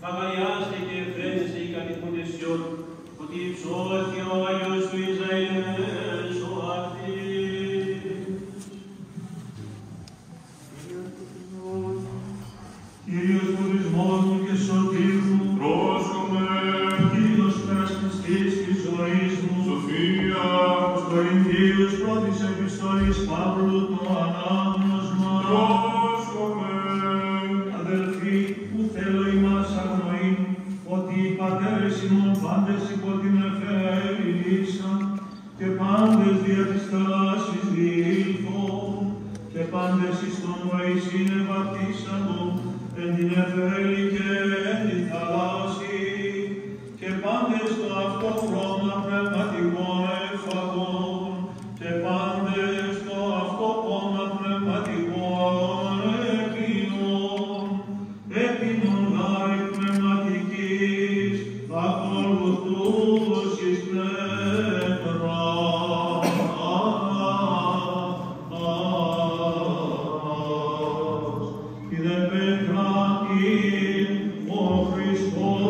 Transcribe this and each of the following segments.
Αγαλιάστε και εφραίνεστε οι κατοικούντες Σιών, ότι υψώθη ο Άγιος του Ισραήλ σωάτη. Κύριος φωτισμός μου και σωτήρ μου, πρόσχομαι. Κύριος υπερασπιστής της ζωής μου, σοφία. Στους Κορινθίους πρώτης επιστολής Παύλου το ανάγνωσμα, πρόσχομαι. Αδελφοί, που θέλω ημάς αγνοήν, ότι οι πατέρες ημών πάντες υπό την εφέλησαν, και πάντες δια της θαλάσσης διήλθον, και πάντες εις τον Μωυσήν ευαπτίσαντο, εν την εφέλη και εν την θαλάσση, και πάντες το αυτό χρώμα πνευματικών εφαγών, και πάντες το αυτό κόμμα πνευματικών έπινον γάρη πνευματικής, ακολουθούς εις πνεύμα. Είδε πέτρατη ο Χριστός.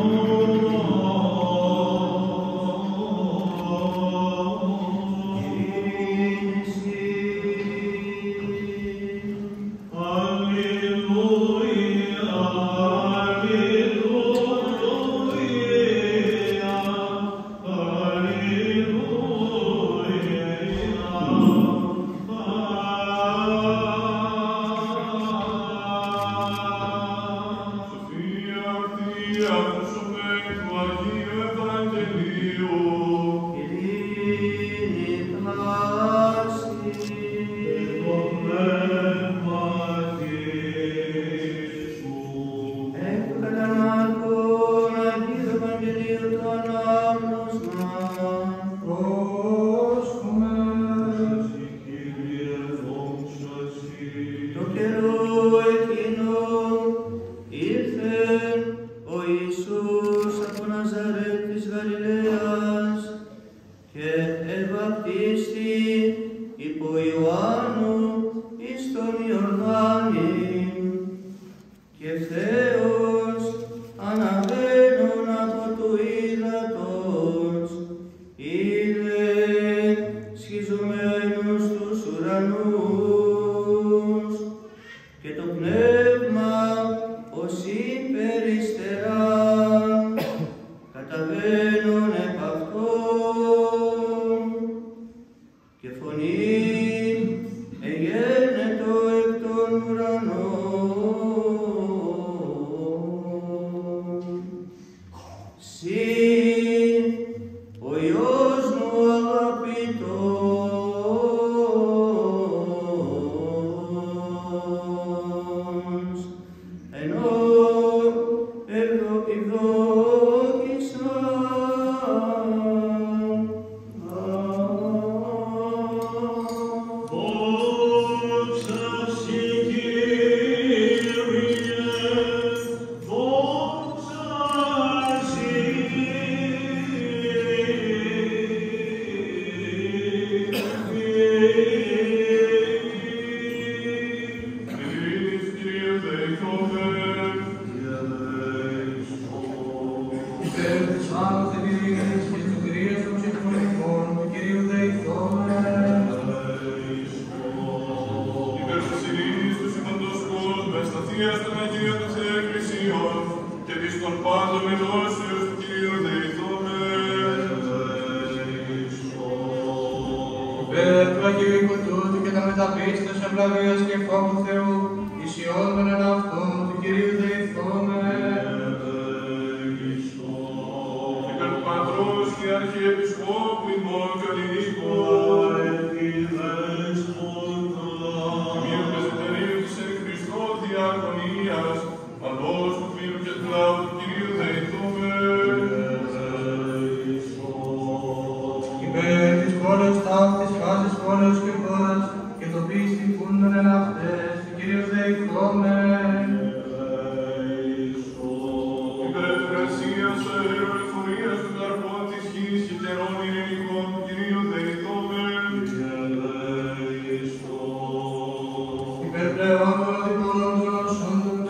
Υπερπλέον των οδηγών των οσών των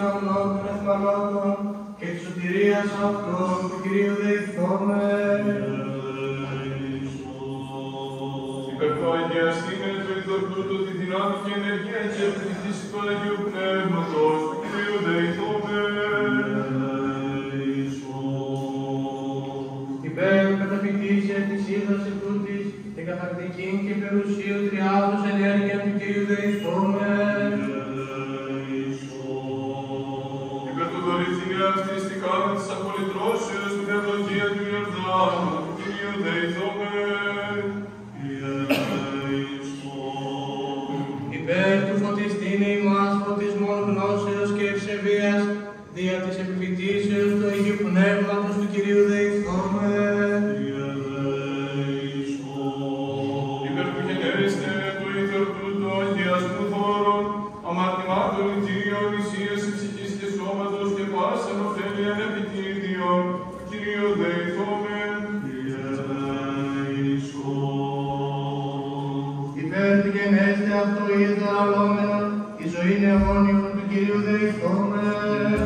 Αγίας αυτών του Κυρίου δεηθόμεν. Υπέρ του αγιαστήνε του ειδωρτούτου τη δύναμη και ενεργία και επιτυχήση του Αγίου Πνεύματος του Κυρίου δεηθόμεν. Υπέρ του καταφυτίσια της είδος ετούτης και καθακτική και περιουσίου τριάδος ενέργεια του Κυρίου δεηθόμεν. Υπέρ του δωρηθήνε αυτής τη κάρτα της απολυτρώσεως την ευλογία του Ιορδάνου του Κυρίου δεηθόμεν. Υπέρ του φωτιστήνε ημάς φωτισμών γνώσεως και ευσεβίας, δια της επιφυτίσεως του Αγίου Πνεύματος του Κυρίου δεηθόμεν. Υπέρ του γενέριστε του ηθορτού του αγιασμού χώρων, αμαρτημάτων ητήριων, νησίας, ψυχής και σώματος και πάσαν ωφέλιαν επιτίδιων, του Κυρίου δεηθόμεν. Υπέρ του γενέστε αυτό είδα ολόμενον, η ζωή αιώνιον του Κυρίου δεηθόμεν.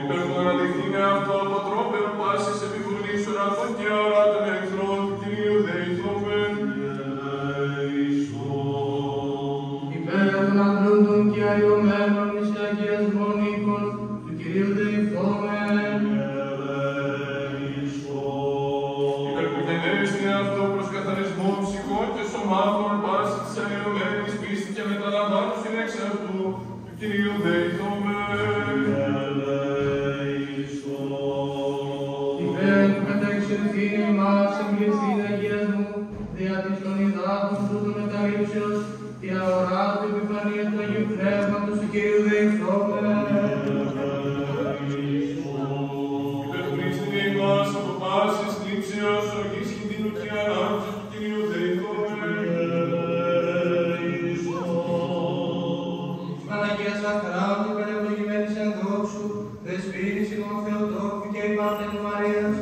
Υπέρ του αναδειχθήνε αυτό αποτρόπαιον πάσης επιβολής ορατών και αοράτων εχθρών, του Κυρίου δεηθόμεν. Υπέρ των αντρούντων και αλλοιωμένων εις αγιασμών οίκων του Κυρίου δεηθόμεν. Υπέρ του γενέριστε αυτό προς καθαρισμό ψυχών και σωμάτων πάση της αλλοιωμένης πίστη και μεταλαμβάνωσιν εξ αυτού, του Κυρίου δεηθόμεν. Υπέρ του καταξιωθήνε ημάς εμπληθήν αγιασμού, δια της των υδάτων τούτων μεταρρύψεως, τη αορά του επιφανία του Αγίου Πνεύματος του Κυρίου δεηθόμεν. Υπερπλήστηνε ημάς από πάσης θλίψεως, οργής κινδύνου και ανάγκης του Κυρίου δεηθόμεν. Παναγίας Ακράτου, κατευλογημένης εν δόξου, δεσπίνης ημών Θεοτόκου και η Πάρθεν Μαρίας,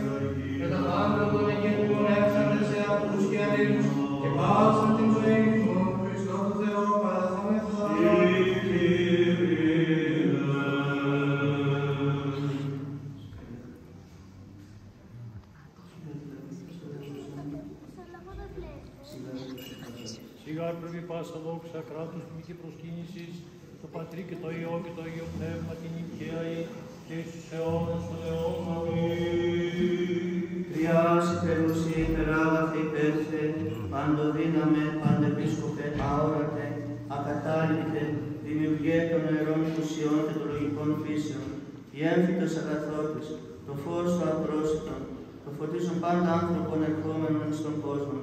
και τα πάντα των αγγέλων έψαντε σε αυτούς και αλλήλους, και πάσαν την ζωή ημών, Χριστό του Θεό, παραθόμεθα. Σιγά πρέπει πάσα δόξα κράτους μυθή προσκύνησης, το Πατρί και το Υιό και το Αγίο Πνεύμα την οικαίη και στους αιώνας των αιώνων. Αμήν. Τριάς υπερουσία υπεράγαθη υπέρθε, παντοδύναμε, παντεπίσκοπε, αόρατε, ακατάληπτε, δημιουργέ των νερών ουσιών και των λογικών φύσεων, η έμφυτος αγαθότης, το φως του απρόσιτον, το φωτίζουν πάντα άνθρωπον ερχόμενων στον κόσμο,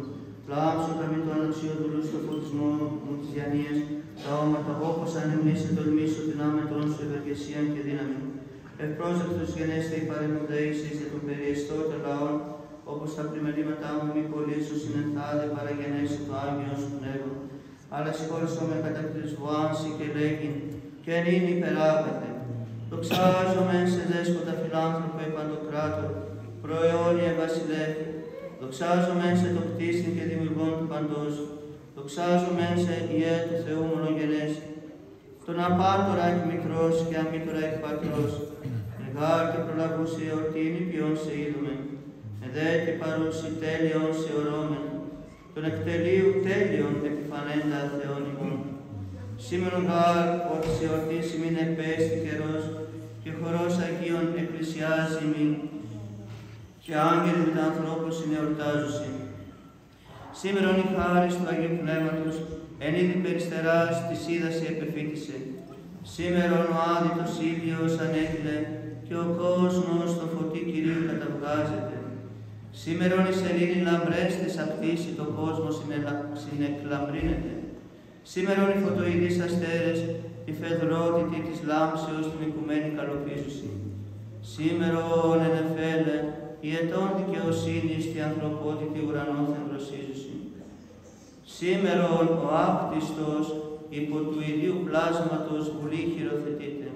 λάμψω καμί το αναξιόδουλου στο φωτισμό μου της διανοίας, τα όματα όπως αν εμείς ετολμήσω την άμετον σου ευεργεσία και δύναμη. Ευπρόσδεκτος γενέστε η παρεμονταίσης για τον περιεστώτερ λαόν, όπως τα πλημελήματά μου μη πωλήσω συνενθάδε παραγενέσει το Άγιος Πνεύμα. Αλλά συγχώρησό με κατά κρυσβουάνση και λέγει, και εν είναι υπεράγατε. Δοξάζομαι σε δέσποτα φιλάνθρωπε παντοκράτορ, προαιώνιε βασιλεύει. Δοξάζομαι σε το κτίσιν και δημιουργών του παντός. Δοξάζομαι σε Ιε του Θεού μονογενές. Τον απάτορα εκ μικρός και αμήτωρα εκ πατρός. Μεγάρ και προλαβούσι εορτήν ποιον σε είδουμε. Εδέτη παρούσι τέλειον σε ορώμεν. Τον εκτελείου τέλειον επιφανέντα Θεόν ημών. Σήμερον γάρ ότι σε εορτής ημίν επέστη καιρός και χορός Αγίων εκκλησιάζει ημίν. Και άγγελοι με τα ανθρώπους συνεορτάζουσι. Σήμερον η χάρις του Αγίου Πνεύματος εν είδη περιστεράς της είδαση επεφύτησε. Σήμερον ο άδειτος ήλιος ανέτειλε και ο κόσμος το φωτί Κυρίου καταβγάζεται. Σήμερον η σελήνη λαμπρές της απτήσει το κόσμο συνεκλαμπρύνεται. Σήμερον οι φωτοειδείς αστέρες η φεδρότητη της λάμψεως την οικουμένη καλοπίζουση. Σήμερον εν εφέλε η ετών δικαιοσύνης τη ανθρωπότητη ουρανόθεν προσίζουση. Σήμερον ο άπτιστος υπό του ηλίου πλάσματος βουλή χειροθετείται.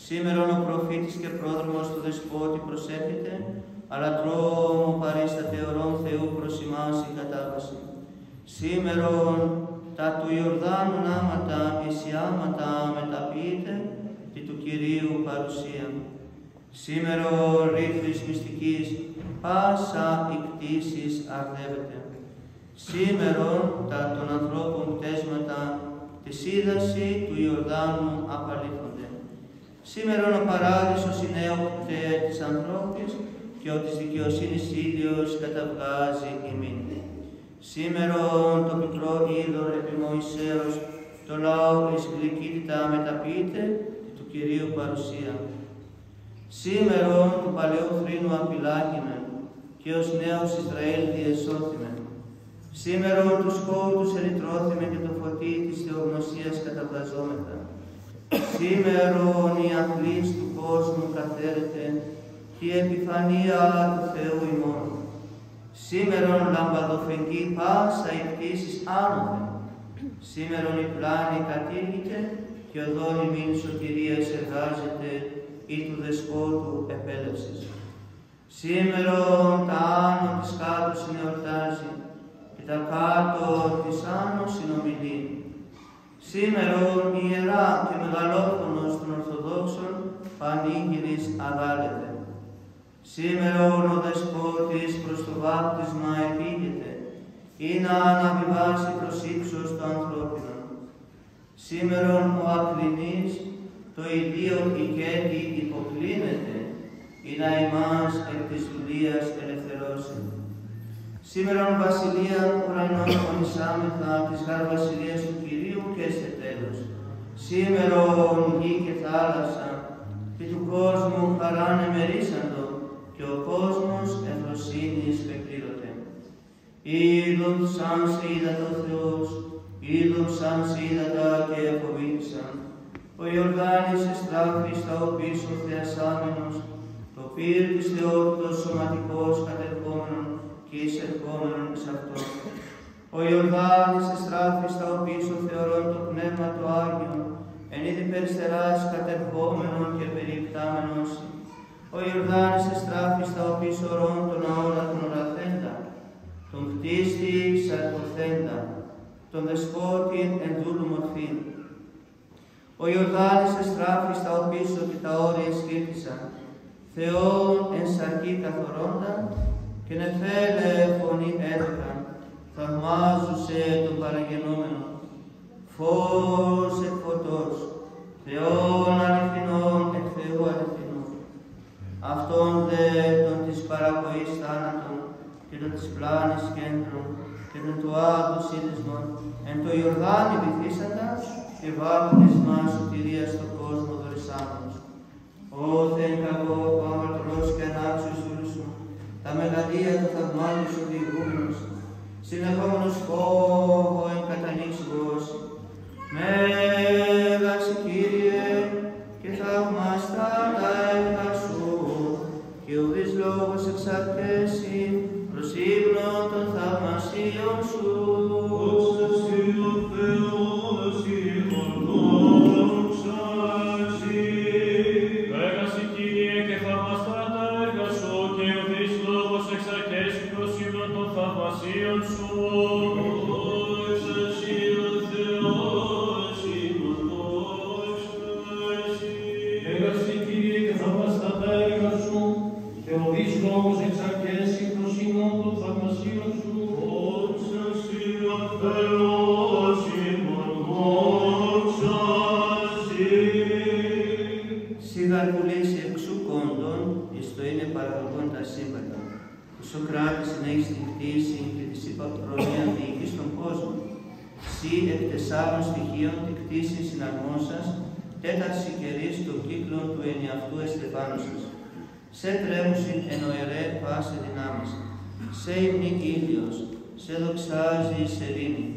Σήμερον ο προφήτης και πρόδρομος του δεσπότη προσέρχεται, αλλά τρόμο παρίσταται ορών Θεού προς ημάς η κατάβαση. Σήμερον τα του Ιορδάνου νάματα, ισιάματα μεταποιείται, και του Κυρίου παρουσία. Σήμερον ρύθμις μυστικής, πάσα η κτήσης αρδεύεται. Σήμερον τα των ανθρώπων πτέσματα, τη σύδαση του Ιορδάνου απαλήφονται. Σήμερον ο παράδεισος συνέωκτε της ανθρώπης και ο της δικαιοσύνης ήλιος καταβγάζει ημίν. Σήμερον το πικρό είδωρ επί Μωυσέως, το λαό εις γλυκύτητα μεταποιείται του Κυρίου παρουσία. Σήμερον του παλαιού θρήνου απειλάγημεν και ως νέος Ισραήλ διεσώθημεν. Σήμερον τους κόουτους ερυτρώθημεν και το φωτί της θεογνωσίας καταβγαζόμεθα. Σήμερον η αυλής του κόσμου καθαίρεται και η επιφανία του Θεού ημών. Σήμερον λαμπαδοφεγγεί πάσα η κτήσης άνωθεν. Σήμερον η πλάνη κατήργηται και οδόν ημίν σωτηρίας εργάζεται ή του δεσπότου επέλευσης. Σήμερον τα άνω της κάτω συνεορτάζει και τα κάτω της άνω συνομιλεί. Σήμερον η ιερά και μεγαλόφωνος των Ορθοδόξων πανήγυρης αγάλεται. Σήμερον ο δεσπότης προς το βάπτισμα επήγεται ή να αναβιβάσει προς ύψος το ανθρώπινο. Σήμερον ο ακληνής το ιδίο οικέτη υποκλίνεται ή να ημάς εκ της δουλείας ελευθερώσει. Σήμερον βασιλείαν ουρανών ονεισάμεθα της γαρ βασιλείας του Κυρίου και σε τέλος. Σήμερον γη και θάλασσα και του κόσμου χαράν εμερίσαντο και ο κόσμος ευρωσύνης πεκρύρωται. Είδον σαν σε είδατε ο Θεός, είδον σαν σε είδατα και εφοβήθησαν. Ο Ιορδάνης εστράφη στα οπίσω θεασάμενος, το πύρ της θεότητος σωματικός κατερχόμενον και εισερχόμενον εις αυτόν. Ο Ιορδάνης εστράφη στα οπίσω θεωρών το πνεύμα το Άγιον, εν είδη περιστεράς κατερχόμενον και περιπτάμενος. Ο Ιορδάνης εστράφη στα οπίσω ορών των αόρατων οραθέντα, τον κτίστη σαρκοθέντα, τον δεσπότη εν δούλου μορφήν. Ο Ιορδάνης εστράφη στα οπίσω και τα όρια εσκύρτησαν, Θεόν εν σαρκή καθορώντα και νεφέλε φωνή έδωκαν, θαυμάζουσε τον παραγενόμενο. Φως εκ φωτός, Θεόν αληθινών εκ Θεού αληθινών. Αυτόν δε τον της παρακοής θάνατον και τον της πλάνης κέντρων και τον του άδους σύνδεσμων εν το Ιορδάνη βυθίσαντας και βάπτισμα σωτηρίας στον κόσμο δωρησάμενος. Όθε εν κακό ο αμαρτωλός και ανάξιος ούλους σου, τα μεγαλεία του θαυμάτου σου διηγούμενος, συνεχόμενος φόβο εν κατανοίξιγος. Μέγασε Κύριε και θαυμαστά τα έργα σου, και ουδής λόγος εξαρτέσει προς ύμνο των θαυμασίων σου. Δόξα σοι ο Θεός ημών, δόξα σοι. Μέγασε Κύριε και θαυμαστά τα έργα σου, και ουδής λόγος εξαρτέσει προς ύμνο των θαυμασίων σου. Δόξα σοι ο Θεός ημών, δόξα σοι. Μέγασε Κύριε και θαυμαστά τα έργα σου, και ουδής λόγος εξαρτέσει προς ύμνο των θαυμασίων σου. Δόξα σοι ο Θεός ημών, δόξα σοι. Σίγαρ πουλήσει εξού κόντων, εις το είναι παραγωγών τα σύμπαντα. Ο Σοκράτης συνέχισε την κτήση και της υπαπρονία διοικεί στον κόσμο. Σύ εκ τεσσάρων στοιχείων την κτήση συναρμόσας, τέταρση καιρής των κύκλων του ενιαυτού εστεφάνωσας. Σε τρέμουσιν εν οερέ πάσε δυνάμεις. Σε υμνή ήλιος, σε δοξάζει η σερήνη.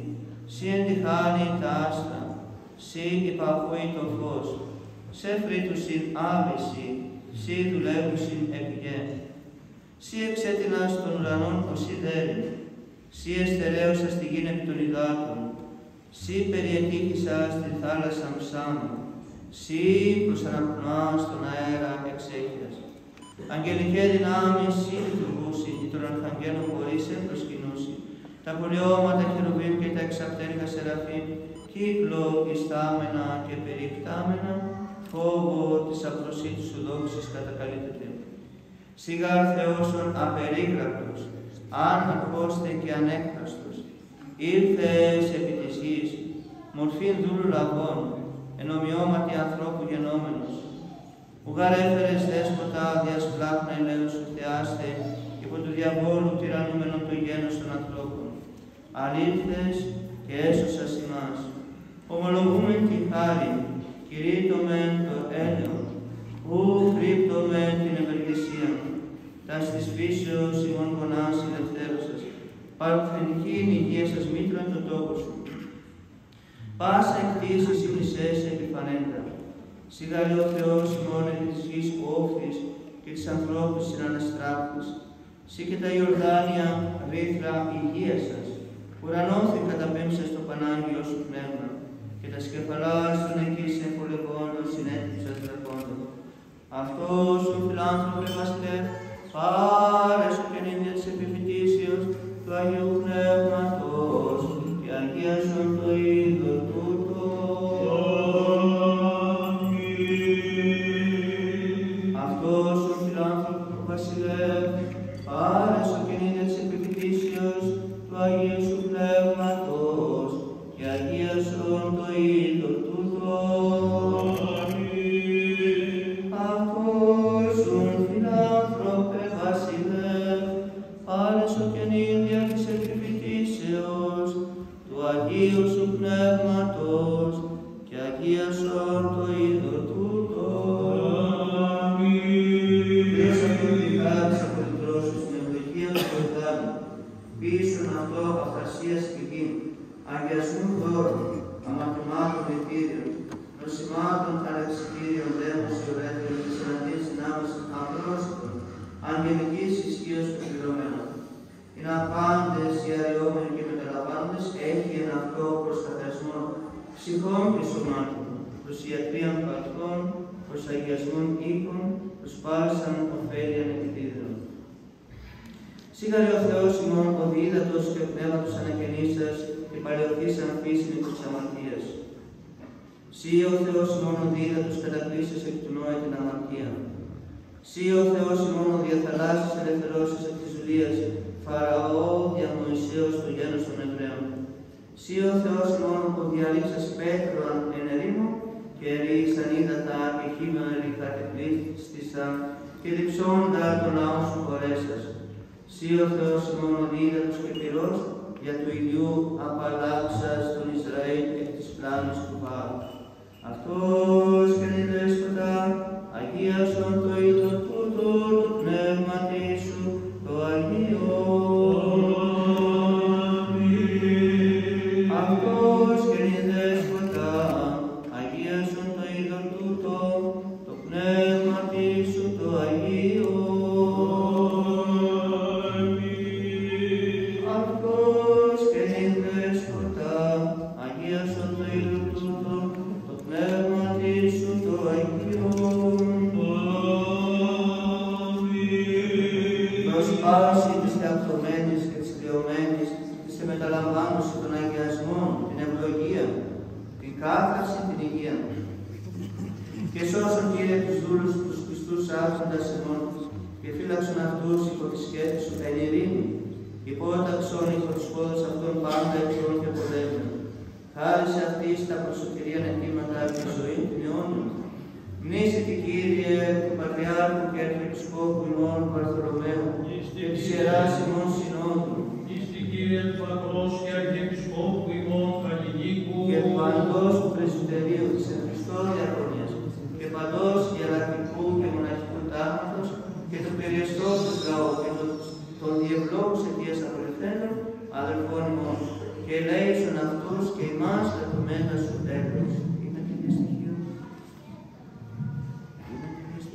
Σύ εντυχάνει τα άστρα, σύ υπακούει το φως. Σε φρύτουσιν άβηση, σύ δουλεύουσιν επιγέ. Σύ εξέτεινας των ουρανών ως ιδέρη, σύ εστερέωσας τη γην επί των υδάτων, σύ περιετύχησας τη θάλασσα ψάμι, σύ προσαναπνοάς τον αέρα εξέχειας. Αγγελικέ δυνάμει σύ λειτουργούσι, ή των αρχαγγέλων χωρίς σε προσκυνούσι. Τα πολιώματα χερουβίμ και τα εξαπτέρυγα σεραφείμ, κύκλο ιστάμενα και περιπτάμενα, φόβο της απροσίτης σου δόξης κατακαλύπτεται. Σιγά Θεόσον απερίγραπτος, άναρχος και ανέκφραστος, ήρθες επί της γης, μορφήν δούλου λαγών, εν ομοιώματι ανθρώπου γενόμενος. Ουγάρ έφερες δέσποτα διας πλάχνα ελέους σου θεάστε, υπό του διαβόλου τυραννούμενον το γένος των ανθρώπων. Αν ήρθες και έσωσας ημάς, ομολογούμεν τη χάρη, κηρύττωμεν το έλεον, ου κρύπτωμεν την ευεργεσία, τας της φύσεως ημών γονάς ελευθέρωσας, παρουθενική είναι η υγεία σας μήτρα εν τον τόπο σου. Πάσα εκτίσεις υμνησές επιφανέντα, σιγάρει ο Θεός ημών επί της γης όφης και της ανθρώπου συναναστράφτης, σύ και τα Ιορδάνια ρήθρα υγεία σας, ουρανόθη καταπέμψας το Πανάγιο σου πνεύμα, και τα σκεφαλάς των εκεί εμφολευόντων συνέτυψας δρακόντων. Αυτός ο φιλάνθρωπε βασιλεύ, πάρε σου και νύμια της επιφυτήσεως του Αγίου Πνεύματος και αγίασον το είδωρ τούτο. Αυτός ο φιλάνθρωπε βασιλεύ, πάρε σου και νύμια της επιφυτήσεως του Αγίου σου Πνεύματος και αγίασον το είδωρ τούτο. Αυτός ο φιλάνθρωπε βασιλεύ, πάρε σου και νύμια της επιφυτήσεως του Αγίου σου Πνεύματος και αγίασον το είδωρ τούτο. Πίσω από την χάρη από την τρόσου στην ευλογία του Ιορδάνου, πίσον αυτό αφρασίας και γη, αγιασμού δώρων, αμαρτωμάτων ετήριων, νοσημάτων χαραξιτήριων, δέμος ιωρέτριων και συναντής δυνάμεις απρόσιτων, αγγελικής ισχύος των πληρωμένων. Είναι απάντες οι αραιόμενοι και μεταλαμβάνοντες, έχει εν αυτό προστατεσμό ψυχών και σωμάτων, προς ιατρίαν παθών, προς αγιασμών οίκων, προς πάλσαν ωφέλιαν επιτίδρων. Σίγαρε ο Θεός ημών ο διείδατος και ο πνεύματος ανακαινήσας και παλαιοθήσαν φύσιν της αμαρτίας. Σύ ο Θεός ημών ο διείδατος κατακλείσας εκ του Νόε την αμαρτία. Σύ ο Θεός ημών ο διαθαλάσσης ελευθερώσεις εκ της δουλείας, Φαραώ δια Μωυσέως το γένος των Εβραίων. Σύ ο Θεός ημών ο διαλύσας Πέτροαν εν ερήμο και ρίξαν ύδατα και χείμενα ρηχατεπλήστησαν και διψώντα το λαό σου χωρέσας. Σύ ο Θεός ημών ο διείδατος και πυρός για του ηλιού απαλλάξας τον Ισραήλ εκ της πλάνης του Βάρου. Αυτός και νη δέσποτα, αγίασον το είδωρ τούτο το πνεύματι σου, το Αγίο. Αυτός και νη δέσποτα, αγίασον το είδωρ τούτο, το πνεύματι σου, το Αγίο. Αυτός και νη δέσποτα, αγίασον το είδωρ τούτο, το πνεύματι σου, το Αγίο. Προς πάση της θεαυτομένης και της κρυωμένης, της εμεταλαμβάνωση των αγιασμών, την ευλογία, την κάθαρση, την υγεία. Και σώσον, Κύριε, τους δούλους, τους πιστούς άρχοντας ημών, και φύλαξον αυτούς υπό τη σκέπη σου εν ειρήνη, υπόταξον υπό τους πόδους αυτών πάντα εχθρών και πολέμων. Χάρισε αυτής τα προσωτηρίαν αιτήματα από τη ζωή την αιώνιον. Μνήσιτη, Κύριε, του Πατριάρχου και Αρχιεπισκόπου ημών Βαρθολομαίου και της Ιεράς ημών Συνόδου, Είστε, Κύριε, του Πατρός και Αρχιεπισκόπου ημών Καλλινίκου και παντός του Πρεσβυτερίου της εν Χριστώ Διακονίας και παντός ιεραρχικού και μοναχικού τάγματος και του περιεστώτος λαού και των διευλόγους αιτίας απολυθέντων αδελφών ημών και ελέησον αυτούς και ημάς καθομένας σου τέλος.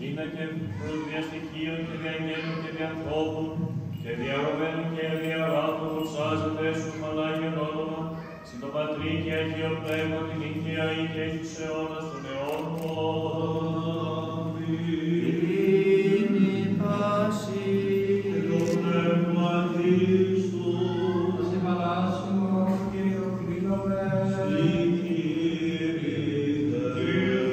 Είναι και προς διαστοιχείων και διαγένων και διανθρώπων και διαρωμένων και διαράτων προσάζεται σου Πανάγιον όνομα, συν το Πατρί και Αγίο Πνεύμα την Υγεία ή και εις αιώνας των αιώνων. Ειρήνη πάση και το πνεύμα Χριστού, σε παλάσιμο και οφείλομαι. η Κύριε, Κύριε,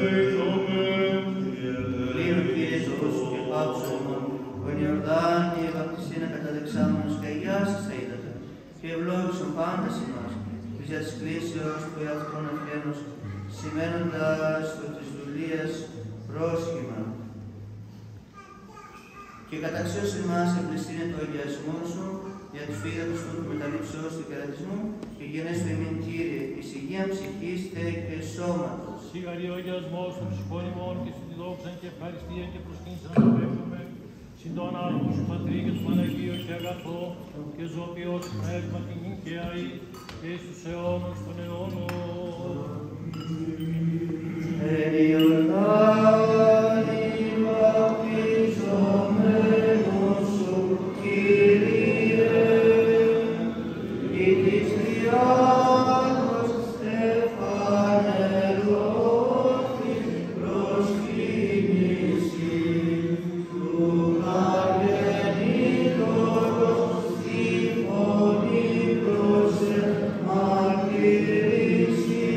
τον Ιορδάνη βαπτισίνα καταδεξάμενος και αγιάσεις τα ύδατα, και ευλόγησον πάντα ημάς, δια της κλήσεως του εαυτόν ευχένος, σημαίνοντας το της δουλείας πρόσχημα. Και καταξίως ημάς εμπληστήνε το αγιασμό σου, για τους φύγατος του μεταλήψεως του κερατισμού, και γενές του εμήν Κύριε, εις υγείαν ψυχής και σώματος. Σιγαρή ο αγιασμός των ψυχών ημών και στην δόξαν και ευχαριστία και προσκύνησαν να απέχουμε, συν τον άρχον σου Πατρί και του Παναγίου και αγαθό, και ζωοποιός πνεύμα την νικαιαή, και στους αιώνας των αιώνων. Εν Ιορδάνη βαπτιζομένος σου, Κύριε, ή της Τριάδος Στεφανελώθη προσκύνηση του Καργενήτωρος τη φωνή προς εμαρτυρήσει.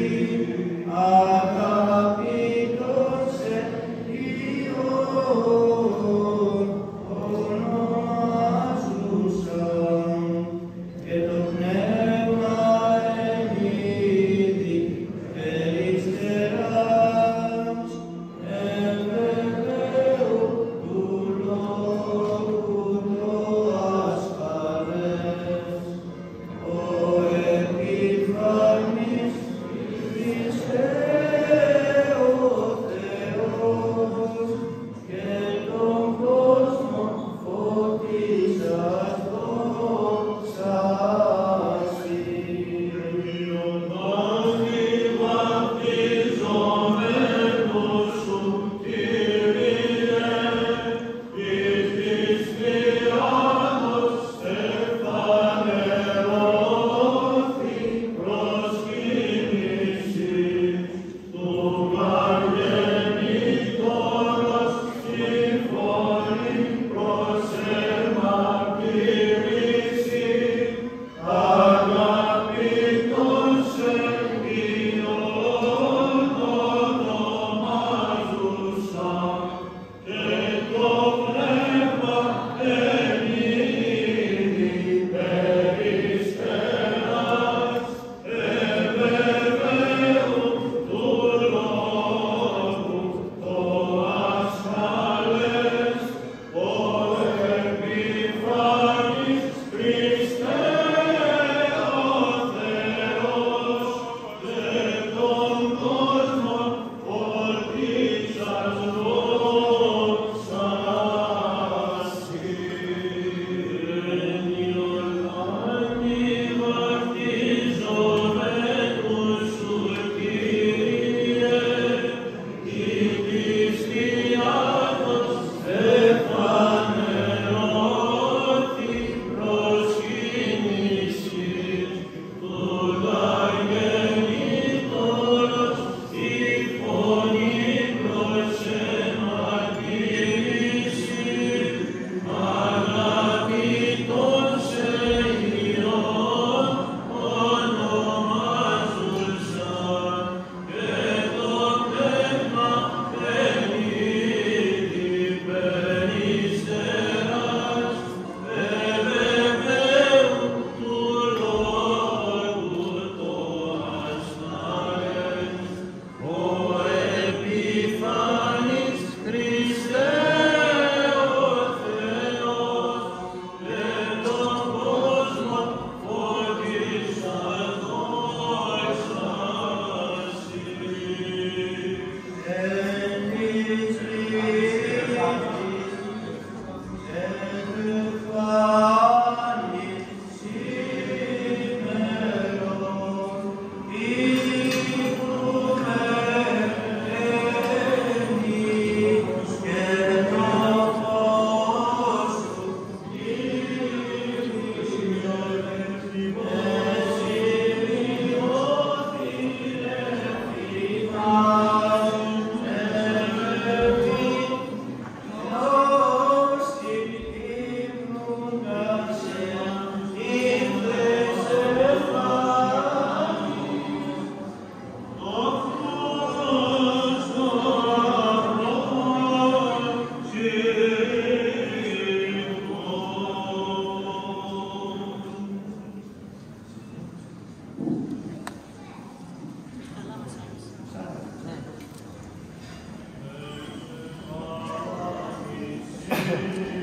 αυτό.